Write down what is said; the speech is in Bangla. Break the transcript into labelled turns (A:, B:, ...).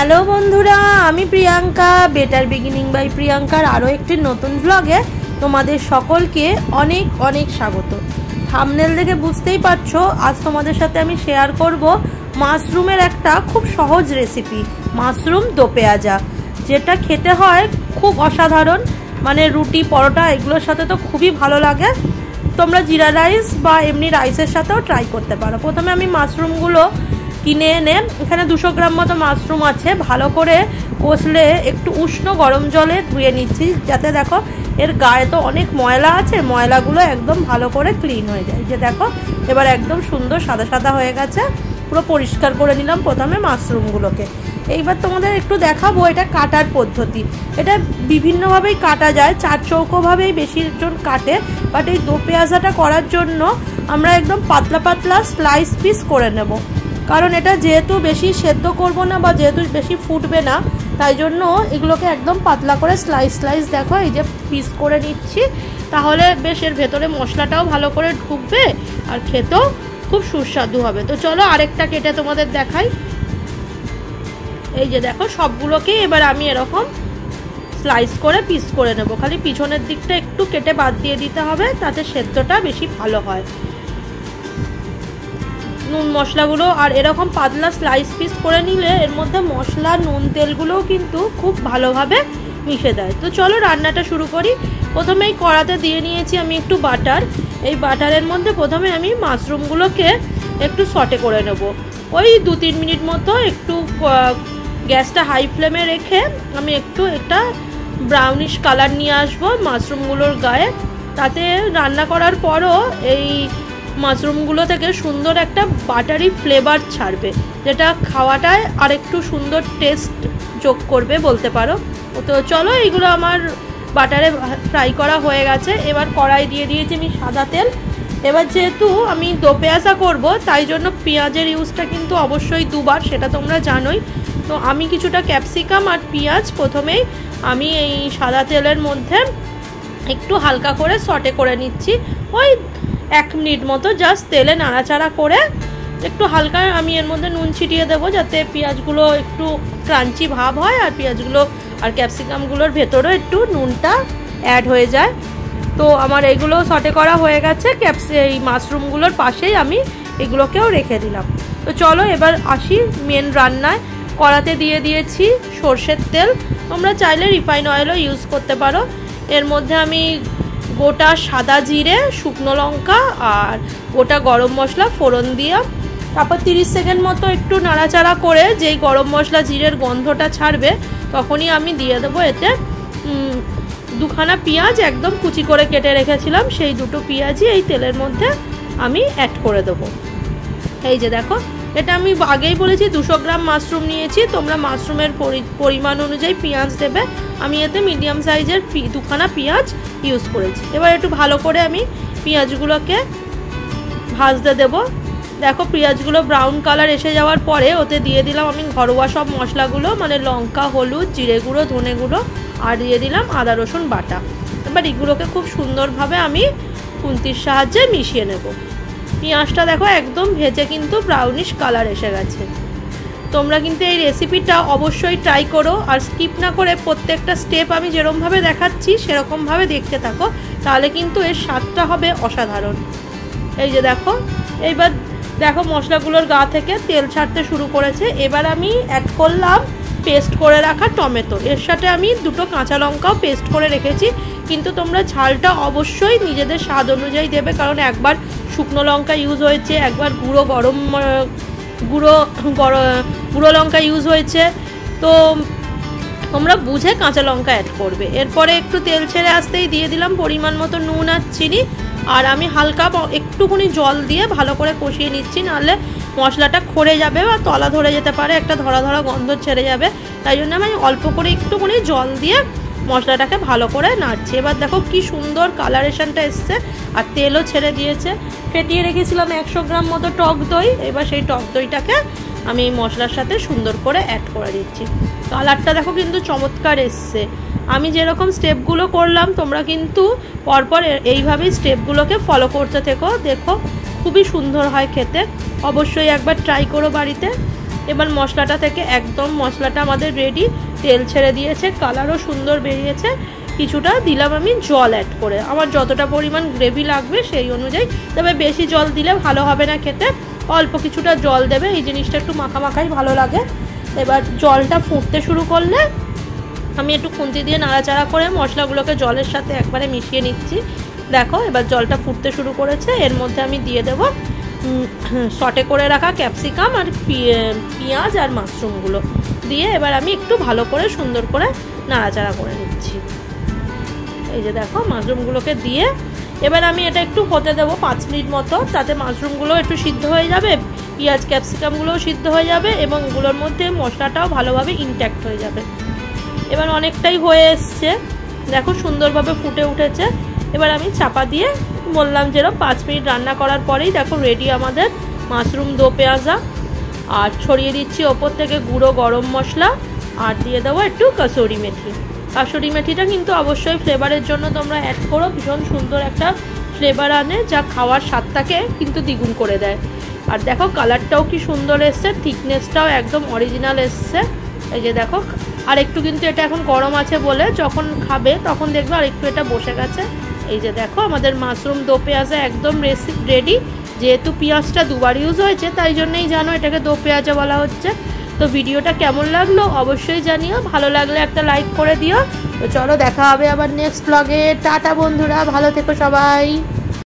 A: হ্যালো বন্ধুরা, আমি প্রিয়াঙ্কা, বেটার বিগিনিং বাই প্রিয়াঙ্কার আরও একটি নতুন ব্লগে তোমাদের সকলকে অনেক অনেক স্বাগত। থাম্বনেল দেখে বুঝতেই পারছো, আজ তোমাদের সাথে আমি শেয়ার করব মাশরুমের একটা খুব সহজ রেসিপি, মাশরুম দো পেঁয়াজা, যেটা খেতে হয় খুব অসাধারণ। মানে রুটি, পরোটা এগুলোর সাথে তো খুবই ভালো লাগে। তোমরা জিরা রাইস বা এমনি রাইসের সাথেও ট্রাই করতে পারো। প্রথমে আমি মাশরুমগুলো কিনে এনে, এখানে 200 গ্রাম মতো মাশরুম আছে, ভালো করে কষলে একটু উষ্ণ গরম জলে ধুয়ে নিচ্ছি, যাতে দেখো এর গায়ে তো অনেক ময়লা আছে, ময়লাগুলো একদম ভালো করে ক্লিন হয়ে যায়। যে দেখো এবার একদম সুন্দর সাদা সাদা হয়ে গেছে, পুরো পরিষ্কার করে নিলাম প্রথমে মাশরুমগুলোকে। এইবার তোমাদের একটু দেখাবো এটা কাটার পদ্ধতি। এটা বিভিন্নভাবেই কাটা যায়, 4 চৌকোভাবেই বেশিজন কাটে, বাট এই দো পেঁয়াজাটা করার জন্য আমরা একদম পাতলা পাতলা স্লাইস পিস করে নেব। কারণ এটা যেহেতু বেশি সেদ্ধ করব না বা যেহেতু বেশি ফুটবে না, তাই জন্য এগুলোকে একদম পাতলা করে স্লাইস স্লাইস দেখো এই যে পিস করে নিচ্ছি। তাহলে বেশ এর ভেতরে মশলাটাও ভালো করে ঢুকবে আর খেতেও খুব সুস্বাদু হবে। তো চলো আরেকটা কেটে তোমাদের দেখাই। এই যে দেখো সবগুলোকে এবার আমি এরকম স্লাইস করে পিস করে নেব। খালি পিছনের দিকটা একটু কেটে বাদ দিয়ে দিতে হবে, তাতে সেদ্ধটা বেশি ভালো হয়। নুন মশলাগুলো আর এরকম পাতলা স্লাইস পিস করে নিলে এর মধ্যে মশলা, নুন, তেলগুলোও কিন্তু খুব ভালোভাবে মিশে দেয়। তো চলো রান্নাটা শুরু করি। প্রথমেই কড়াতে দিয়ে নিয়েছি আমি একটু বাটার। এই বাটারের মধ্যে প্রথমে আমি মাশরুমগুলোকে একটু সটে করে নেব, ওই 2-3 মিনিট মতো। একটু গ্যাসটা হাই ফ্লেমে রেখে আমি একটু একটা ব্রাউনিশ কালার নিয়ে আসবো মাশরুমগুলোর গায়ে। তাতে রান্না করার পরও এই মাশরুমগুলো থেকে সুন্দর একটা বাটারি ফ্লেভার ছাড়বে, যেটা খাওয়াটায় আর একটু সুন্দর টেস্ট যোগ করবে বলতে পারো। তো চলো এইগুলো আমার বাটারে ফ্রাই করা হয়ে গেছে। এবার কড়াই দিয়ে দিয়েছি আমি সাদা তেল। এবার যেহেতু আমি দো পেঁয়াজা করব, তাই জন্য পেঁয়াজের ইউজটা কিন্তু অবশ্যই দুবার, সেটা তোমরা জানোই। তো আমি কিছুটা ক্যাপসিকাম আর পেঁয়াজ প্রথমেই আমি এই সাদা তেলের মধ্যে একটু হালকা করে সটে করে নিচ্ছি, ওই 1 মিনিট মতো জাস্ট তেলে নাড়াচাড়া করে একটু হালকা আমি এর মধ্যে নুন ছিটিয়ে দেবো, যাতে পেঁয়াজগুলো একটু ক্রাঞ্চি ভাব হয় আর পেঁয়াজগুলো আর ক্যাপসিকামগুলোর ভেতরেও একটু নুনটা অ্যাড হয়ে যায়। তো আমার এগুলো সটে করা হয়ে গেছে। এই মাশরুমগুলোর পাশেই আমি এগুলোকেও রেখে দিলাম। তো চলো এবার আসি মেন রান্নায়। কড়াতে দিয়ে দিয়েছি সর্ষের তেল, তোমরা চাইলে রিফাইন অয়েলও ইউজ করতে পারো। এর মধ্যে আমি গোটা সাদা জিরে, শুকনো লঙ্কা আর গোটা গরম মশলা ফোড়ন দিয়ে, তারপর 30 সেকেন্ড মতো একটু নাড়াচাড়া করে যেই গরম মশলা জিরের গন্ধটা ছাড়বে, তখনই আমি দিয়ে দেবো এতে 2খানা পেঁয়াজ একদম কুচি করে কেটে রেখেছিলাম। সেই 2টো পেঁয়াজই এই তেলের মধ্যে আমি অ্যাড করে দেবো। এই যে দেখো, এটা আমি আগেই বলেছি 200 গ্রাম মাশরুম নিয়েছি, তোমরা মাশরুমের পরিমাণ অনুযায়ী পেঁয়াজ দেবে। আমি এতে মিডিয়াম সাইজের 2খানা পেঁয়াজ ইউজ করেছি। এবার একটু ভালো করে আমি পেঁয়াজগুলোকে ভাজতে দেব। দেখো পেঁয়াজগুলো ব্রাউন কালার এসে যাওয়ার পরে ওতে দিয়ে দিলাম আমি ঘরোয়া সব মশলাগুলো, মানে লঙ্কা, হলুদ, জিরে গুঁড়ো, ধনে গুঁড়ো, আর দিয়ে দিলাম আদা রসুন বাটা। এবার এগুলোকে খুব সুন্দরভাবে আমি খুন্তির সাহায্যে মিশিয়ে নেব। পেঁয়াজটা দেখো একদম ভেজে কিন্তু ব্রাউনিশ কালার এসে গেছে। তোমরা কিন্তু এই রেসিপিটা অবশ্যই ট্রাই করো, আর স্কিপ না করে প্রত্যেকটা স্টেপ আমি যেরকমভাবে দেখাচ্ছি সেরকমভাবে দেখতে থাকো, তাহলে কিন্তু এর স্বাদটা হবে অসাধারণ। এই যে দেখো, এইবার দেখো মশলাগুলোর গা থেকে তেল ছাড়তে শুরু করেছে। এবার আমি অ্যাড করলাম পেস্ট করে রাখা টমেটো। এর সাথে আমি 2টো কাঁচা লঙ্কাও পেস্ট করে রেখেছি, কিন্তু তোমরা ঝালটা অবশ্যই নিজেদের স্বাদ অনুযায়ী দেবে, কারণ একবার শুকনো লঙ্কা ইউজ হয়েছে, একবার গুঁড়ো লঙ্কা ইউজ হয়েছে, তো তোমরা বুঝে কাঁচা লঙ্কা অ্যাড করবে। এরপরে একটু তেল ছেড়ে আসতেই দিয়ে দিলাম পরিমাণ মতো নুন আর চিনি, আর আমি হালকা একটুখানি জল দিয়ে ভালো করে কষিয়ে নিচ্ছি, নাহলে মশলাটা খড়ে যাবে বা তলা ধরে যেতে পারে, একটা ধরা ধরা গন্ধ ছেড়ে যাবে। তাই জন্য আমি অল্প করে একটুখানি জল দিয়ে মশলাটাকে ভালো করে নাড়ছি। এবার দেখো কি সুন্দর কালারেশনটা এসছে আর তেলও ছেড়ে দিয়েছে। ফেটিয়ে রেখেছিলাম 100 গ্রাম মতো টক দই। এবার সেই টক দইটাকে আমি এই মশলার সাথে সুন্দর করে অ্যাড করে দিচ্ছি। কালারটা দেখো কিন্তু চমৎকার এসছে। আমি যেরকম স্টেপগুলো করলাম তোমরা কিন্তু পরপর এইভাবেই স্টেপগুলোকে ফলো করতে থেকো, দেখো খুবই সুন্দর হয় খেতে। অবশ্যই একবার ট্রাই করো বাড়িতে। এবার মশলাটা থেকে একদম মশলাটা আমাদের রেডি, তেল ছেড়ে দিয়েছে, কালারও সুন্দর বেরিয়েছে। কিছুটা দিলাম আমি জল অ্যাড করে, আমার যতটা পরিমাণ গ্রেভি লাগবে সেই অনুযায়ী, তবে বেশি জল দিলে ভালো হবে না খেতে, অল্প কিছুটা জল দেবে, এই জিনিসটা একটু মাখামাখাই ভালো লাগে। এবার জলটা ফুটতে শুরু করলে আমি একটু খুন্তি দিয়ে নাড়াচাড়া করে মশলাগুলোকে জলের সাথে একবারে মিশিয়ে নিচ্ছি। দেখো এবার জলটা ফুটতে শুরু করেছে, এর মধ্যে আমি দিয়ে দেবো সটে করে রাখা ক্যাপসিকাম আর পেঁয়াজ আর মাশরুমগুলো দিয়ে এবার আমি একটু ভালো করে সুন্দর করে নাড়াচাড়া করে নিচ্ছি। এই যে দেখো মাশরুমগুলোকে দিয়ে এবার আমি এটা একটু হতে দেবো 5 মিনিট মতো, তাতে মাশরুমগুলো একটু সিদ্ধ হয়ে যাবে, পেঁয়াজ ক্যাপসিকামগুলোও সিদ্ধ হয়ে যাবে এবং ওগুলোর মধ্যে মশলাটাও ভালোভাবে ইনট্যাক্ট হয়ে যাবে। এবার অনেকটাই হয়ে এসছে, দেখো সুন্দরভাবে ফুটে উঠেছে। এবার আমি চাপা দিয়ে বললাম যেরকম 5 মিনিট রান্না করার পরেই দেখো রেডি আমাদের মাশরুম দো পেঁয়াজা। আর ছড়িয়ে দিচ্ছি ওপর থেকে গুঁড়ো গরম মশলা আর দিয়ে দেবো একটু কসুরি মেথি। কসুরি মেথিটা কিন্তু অবশ্যই ফ্লেভারের জন্য তোমরা অ্যাড করো, ভীষণ সুন্দর একটা ফ্লেভার আনে, যা খাওয়ার স্বাদটাকে কিন্তু দ্বিগুণ করে দেয়। আর দেখো কালারটাও কি সুন্দর এসছে, থিকনেসটাও একদম অরিজিনাল এসছে। এই যে দেখো আর একটু কিন্তু এটা এখন গরম আছে বলে যখন খাবে তখন দেখবে আর একটু এটা বসে গেছে। এই যে দেখো আমাদের মাশরুম দো পেঁয়াজা একদম রেডি। যেহেতু পেঁয়াজটা দুবার ইউজ হয়েছে তাই জন্যই জানো এটাকে দো পেঁয়াজা বলা হচ্ছে। তো ভিডিওটা কেমন লাগলো অবশ্যই জানিও, ভালো লাগলে একটা লাইক করে দিও। তো চলো দেখা হবে আবার নেক্সট ব্লগে। টাটা বন্ধুরা, ভালো থেকো সবাই।